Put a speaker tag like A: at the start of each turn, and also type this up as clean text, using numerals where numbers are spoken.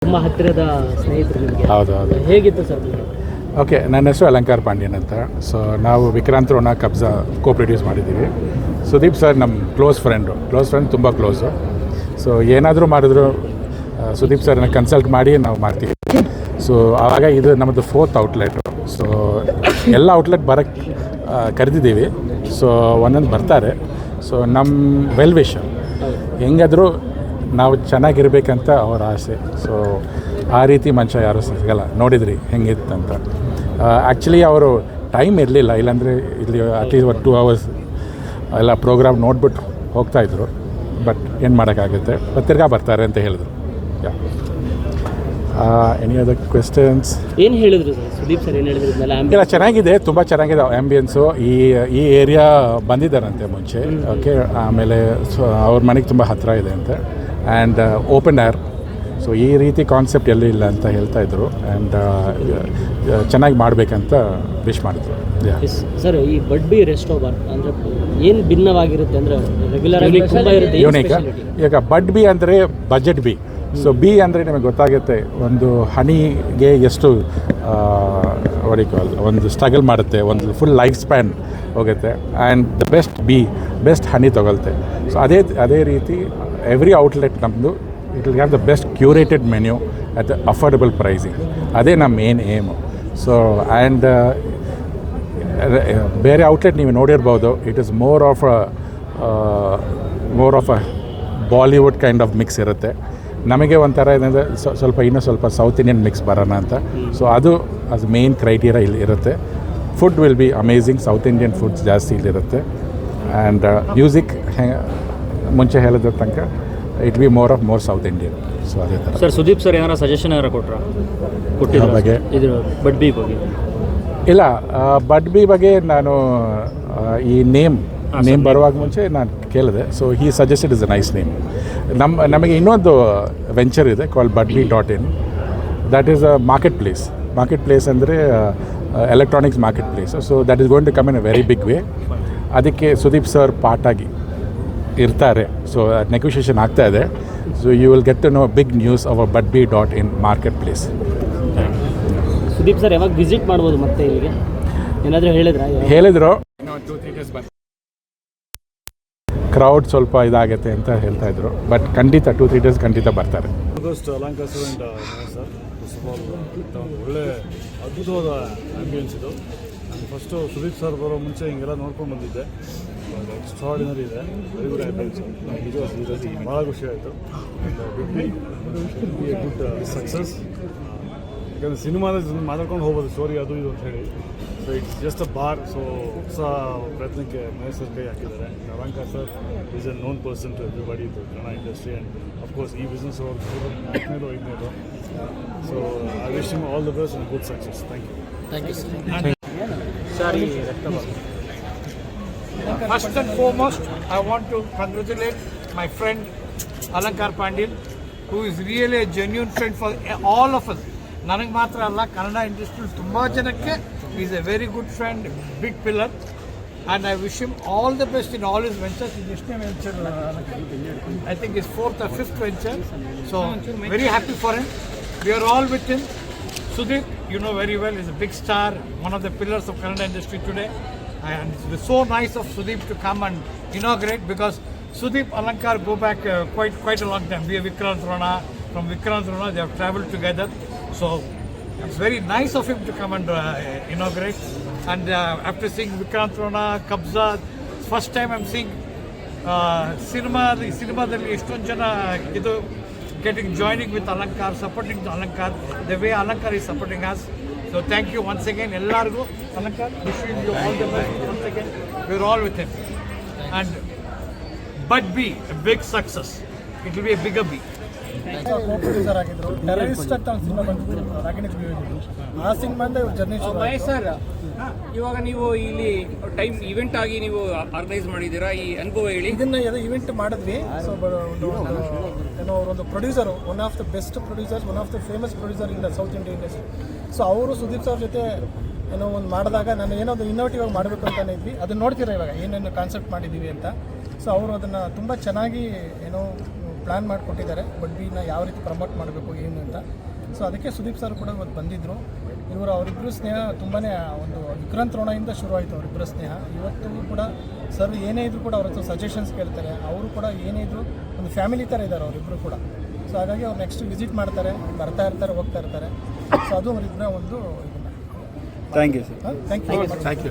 A: ತುಂಬ ಹತ್ತಿರದ ಸ್ನೇಹಿತರು ನಿಮಗೆ.
B: ಹೌದು.
A: ಹೇಗಿತ್ತು ಸರ್?
B: ಓಕೆ, ನನ್ನ ಹೆಸರು ಅಲಂಕಾರ್ ಪಾಂಡ್ಯನ್ ಅಂತ. ಸೊ ನಾವು ವಿಕ್ರಾಂತ್ ರೋಣ ಕಬ್ಜಾ ಪ್ರೊಡ್ಯೂಸ್ ಮಾಡಿದ್ದೀವಿ. ಸುದೀಪ್ ಸರ್ ನಮ್ಮ ಕ್ಲೋಸ್ ಫ್ರೆಂಡ್ ತುಂಬ ಕ್ಲೋಸು. ಸೊ ಏನಾದರೂ ಮಾಡಿದ್ರು ಸುದೀಪ್ ಸರ್ನ ಕನ್ಸಲ್ಟ್ ಮಾಡಿ ನಾವು ಮಾಡ್ತೀವಿ. ಸೊ ಆವಾಗ ಇದು ನಮ್ಮದು 4th ಔಟ್ಲೆಟು. ಸೊ ಎಲ್ಲ ಔಟ್ಲೆಟ್ ಬರೋಕ್ಕೆ ಕರೆದಿದ್ದೀವಿ. ಸೊ ಒಂದೊಂದು ಬರ್ತಾರೆ. ಸೊ ನಮ್ಮ ವೆಲ್ ವಿಷರ್ ಹೆಂಗಾದರೂ ನಾವು ಚೆನ್ನಾಗಿರ್ಬೇಕಂತ ಅವ್ರ ಆಸೆ. ಸೊ ಆ ರೀತಿ ಮನುಷ್ಯ ಯಾರೂ ಸಿಗಲ್ಲ. ನೋಡಿದ್ರಿ ಹೆಂಗಿತ್ತಂತ. ಆ್ಯಕ್ಚುಲಿ ಅವರು ಟೈಮ್ ಇರಲಿಲ್ಲ, ಇಲ್ಲಾಂದರೆ ಇಲ್ಲಿ ಅಟ್ಲೀಸ್ಟ್ 2 hours ಎಲ್ಲ ಪ್ರೋಗ್ರಾಮ್ ನೋಡಿಬಿಟ್ಟು ಹೋಗ್ತಾಯಿದ್ರು. ಬಟ್ ಏನು ಮಾಡೋಕ್ಕಾಗುತ್ತೆ, ತಿರ್ಗಾ ಬರ್ತಾರೆ ಅಂತ ಹೇಳಿದ್ರು. Any other questions?
A: ಏನು ಹೇಳಿದ್ರು ಸರ್ ಸುದೀಪ್ ಸರ್? ಏನು ಹೇಳಿದ್ರು?
B: ಇಲ್ಲ, ಚೆನ್ನಾಗಿದೆ, ತುಂಬ ಚೆನ್ನಾಗಿದೆ ಆ್ಯಂಬಿಯನ್ಸು. ಈ ಏರಿಯಾ ಬಂದಿದ್ದಾರಂತೆ ಮುಂಚೆ. ಓಕೆ, ಆಮೇಲೆ ಸೊ ಅವ್ರ ಮನೆಗೆ ತುಂಬ ಹತ್ತಿರ ಇದೆ ಅಂತೆ. And open air. ಸೊ ಈ ರೀತಿ ಕಾನ್ಸೆಪ್ಟ್ ಎಲ್ಲೂ ಇಲ್ಲ ಅಂತ ಹೇಳ್ತಾಯಿದ್ರು. ಆ್ಯಂಡ್ ಚೆನ್ನಾಗಿ ಮಾಡಬೇಕಂತ ವಿಶ್ ಮಾಡಿದ್ರು.
A: ಸರ್, ಈ ಬಡ್ ಬಿ ರೆಸ್ಟೋ ಬಾರ್ ಅಂದರೆ ಏನು ಭಿನ್ನವಾಗಿರುತ್ತೆ? ಅಂದರೆ ರೆಗ್ಯುಲರ್ ಆಗಿ ತುಂಬ ಇರುತ್ತೆ,
B: ಯೂನಿಕ್. ಈಗ ಬಡ್ ಬಿ ಅಂದರೆ ಬಜೆಟ್ ಬಿ. ಸೊ ಬಿ ಅಂದರೆ ನಿಮಗೆ ಗೊತ್ತಾಗುತ್ತೆ, ಒಂದು ಹನಿಗೆ ಎಷ್ಟು ಒಂದು ಸ್ಟ್ರಗಲ್ ಮಾಡುತ್ತೆ, ಒಂದು ಫುಲ್ ಲೈಫ್ ಸ್ಪ್ಯಾನ್ ಹೋಗುತ್ತೆ. ಆ್ಯಂಡ್ ದ ಬೆಸ್ಟ್ ಹನಿ ತೊಗೊಳುತ್ತೆ. ಸೊ ಅದೇ ರೀತಿ ಎವ್ರಿ ಔಟ್ಲೆಟ್ ನಮ್ಮದು it will have the best curated menu at the affordable pricing. ಅದೇ ನಮ್ಮ ಮೇನ್ ಏಮು. ಸೊ ಆ್ಯಂಡ್ ಬೇರೆ ಔಟ್ಲೆಟ್ ನೀವು ನೋಡಿರ್ಬೋದು, it is more of a Bollywood kind of mix ಇರುತ್ತೆ. ನಮಗೆ ಒಂಥರ ಏನಂದರೆ ಇನ್ನೂ ಸ್ವಲ್ಪ ಸೌತ್ ಇಂಡಿಯನ್ ಮಿಕ್ಸ್ ಬರೋಣ ಅಂತ. ಸೊ ಅದು ಮೇನ್ ಕ್ರೈಟೀರಿಯಾ ಇಲ್ಲಿ ಇರುತ್ತೆ. Food will be amazing. South Indian foods ಜಾಸ್ತಿ ಇಲ್ಲಿರುತ್ತೆ. ಆ್ಯಂಡ್ ಮ್ಯೂಸಿಕ್ ಮುಂಚೆ ಹೇಳಿದ ತನಕ it be more south Indian. So ಅದೇ ಥರ.
A: ಸರ್, ಸುದೀಪ್ ಸರ್ ಏನಾರ ಸಜೆಷನ್ ಏನಾರ ಕೊಟ್ಟಿರೋ ಬಗ್ಗೆ ಇದು ಬಡ್ ಬಿ ಬಗ್ಗೆ?
B: ಇಲ್ಲ, ಬಡ್ ಬಿ ಬಗ್ಗೆ ನಾನು ಈ ನೇಮ್ ಬರುವಾಗ ಮುಂಚೆ ನಾನು ಕೇಳಿದೆ. So he suggested is a nice name. ನಮಗೆ ಇನ್ನೊಂದು ವೆಂಚರ್ ಇದೆ call budbee.in. That is a market place ಅಂದರೆ electronics market place. So that is going to come in a very big way. ಅದಕ್ಕೆ ಸುದೀಪ್ ಸರ್ ಪಾರ್ಟಾಗಿ ಇರ್ತಾರೆ. ಸೊ ನೆಗೋಷಿಯೇಷನ್ ಆಗ್ತಾ ಇದೆ. So you will get to know big news of a budbee.in market place.
A: Sudeep sir ಯಾವಾಗ visit ಮಾಡ್ಬೋದು ಮತ್ತೆ ಇಲ್ಲಿಗೆ? ಏನಾದರೂ
B: ಹೇಳಿದ್ರು. ಇನ್ನೊಂದು 2-3 days ಕ್ರೌಡ್ ಸ್ವಲ್ಪ ಇದಾಗುತ್ತೆ ಅಂತ ಹೇಳ್ತಾ ಇದ್ರು. ಬಟ್ ಖಂಡಿತ 2-3 days ಖಂಡಿತ ಬರ್ತಾರೆ.
C: ಅಲಂಕಾರ್ ಸರ್ ಫಸ್ಟ್ ಆಫ್ ಆಲ್ ಒಳ್ಳೆ ಅದ್ಭುತವಾದ ಆ್ಯಂಬಿಯನ್ಸ್ ಇದು. ನಾನು ಫಸ್ಟು ಸುದೀಪ್ ಸರ್ ಬರೋ ಮುಂಚೆ ಹಿಂಗೆಲ್ಲ ನೋಡ್ಕೊಂಡು ಬಂದಿದ್ದೆ. ಎಕ್ಸ್ಟ್ರಾರ್ಡಿನರಿ ಇದೆ. Very good ambience. ನನಗೆ ಭಾಳ ಖುಷಿ ಆಯಿತು. Good success. ಯಾಕಂದರೆ ಸಿನಿಮಾದಲ್ಲಿ ಮಾತಾಡ್ಕೊಂಡು ಹೋಗ್ಬೋದು ಸ್ಟೋರಿ ಅದು ಇದು ಅಂತ ಹೇಳಿ. So it's just a bar. So ಹೊಸ ಪ್ರಯತ್ನಕ್ಕೆ ಮಹೇಶ್ ಸರ್ ಕೈ ಹಾಕಿದ್ದಾರೆ. Alankar sir is a known person to everybody to Kannada industry. And of course ಈ ಬಿಸ್ನೆಸ್ ಅವ್ರು 4ನೇದು. So I wish him all the best and good success. Thank you
A: sir.
D: First and foremost, I want to congratulate my friend Alankar Pandyan, who is really a genuine friend for all of us. ನನಗೆ ಮಾತ್ರ ಅಲ್ಲ, Kannada industry ತುಂಬ ಜನಕ್ಕೆ is a very good friend, big pillar. And I wish him all the best in all his ventures. ಇದು ಎಷ್ಟನೇ venture? I think is 4th or 5th venture. So very happy for him. We are all with him. Sudeep, you know very well, is a big star, one of the pillars of Kannada industry today. And it's so nice of Sudeep to come and inaugurate, because Sudeep Alankar go back quite a long time. We are Vikrant Rona. From Vikrant Rona, they have travelled together. So it's very nice of him to come and inaugurate. And after seeing Vikrant Rona, Kabza, first time I'm seeing cinemadalli ಎಷ್ಟೊಂದು ಜನ ಇದು joining with Alankar, supporting the Alankar, the way Alankar is supporting us. So thank you once again, ellargu. Alankar, wishing you all the best once again. We're all with him. And Bud B, a big success. It will be a bigger B.
E: Producer ಆಗಿದ್ರು. Terrorist ಅಂತ ಒಂದು cinema ಬಂದಿದ್ರು, ರಾಗಿಣಿ ಆ ಸಿನಿಮಾಂದ ಇವ್ರ journey ಶುರು ಆಯ್ತು.
F: Sir, ಇವಾಗ ನೀವು ಇಲ್ಲಿ ಟೈಮ್ ಇವೆಂಟ್ ಆಗಿ ನೀವು ಆರ್ಗನೈಸ್ ಮಾಡಿದ್ದೀರಾ, ಈ ಅನುಭವ ಹೇಳಿ.
E: ಇದನ್ನ ಇವೆಂಟ್ ಮಾಡಿದ್ವಿ. ಸೊ ಏನೋ ಅವರೊಂದು producer, one of the best producers, one of the famous producer in the south Indian industry. So ಅವರು ಸುದೀಪ್ ಸರ್ ಜೊತೆ ಏನೋ ಒಂದು ಮಾಡಿದಾಗ ನಾನು ಏನೋ ಒಂದು ಇನ್ನೋವೇಟಿವ್ ಆಗಿ ಮಾಡಬೇಕು ಅಂತಲೇ ಇದ್ವಿ. ಅದನ್ನ ನೋಡ್ತೀರಾ ಇವಾಗ ಏನೇನು ಕಾನ್ಸೆಪ್ಟ್ ಮಾಡಿದ್ದೀವಿ ಅಂತ. ಸೊ ಅವರು ಅದನ್ನು ತುಂಬ ಚೆನ್ನಾಗಿ ಏನೋ ಪ್ಲ್ಯಾನ್ ಮಾಡಿಕೊಟ್ಟಿದ್ದಾರೆ ಬಡ್ಬಿನ ಯಾವ ರೀತಿ ಪ್ರಮೋಟ್ ಮಾಡಬೇಕು ಏನು ಅಂತ. ಸೊ ಅದಕ್ಕೆ ಸುದೀಪ್ ಸರ್ ಕೂಡ ಇವತ್ತು ಬಂದಿದ್ದರು. ಅವರಿಬ್ಬರು ಸ್ನೇಹ ತುಂಬಾ ಒಂದು ವಿಕ್ರಾಂತ್ ರೋಣದಿಂದ ಶುರುವಾಯಿತು ಅವರಿಬ್ಬರ ಸ್ನೇಹ. ಇವತ್ತು ಕೂಡ ಸರ್ ಏನೇ ಇದ್ದರೂ ಕೂಡ ಅವ್ರ ಹತ್ರ ಸಜೆಷನ್ಸ್ ಕೇಳ್ತಾರೆ. ಅವರು ಕೂಡ ಏನೇ ಇದ್ದರೂ ಒಂದು ಫ್ಯಾಮಿಲಿ ಥರ ಇದ್ದಾರೆ ಅವರಿಬ್ಬರು ಕೂಡ. ಸೊ ಹಾಗಾಗಿ ಅವ್ರು ನೆಕ್ಸ್ಟ್ ವಿಸಿಟ್ ಮಾಡ್ತಾರೆ, ಬರ್ತಾ ಇರ್ತಾರೆ, ಹೋಗ್ತಾ ಇರ್ತಾರೆ. ಸೊ ಅದು ಅವರಿಬ್ಬರ ಒಂದು ಇದನ್ನು.
G: Thank you sir.
E: Thank you.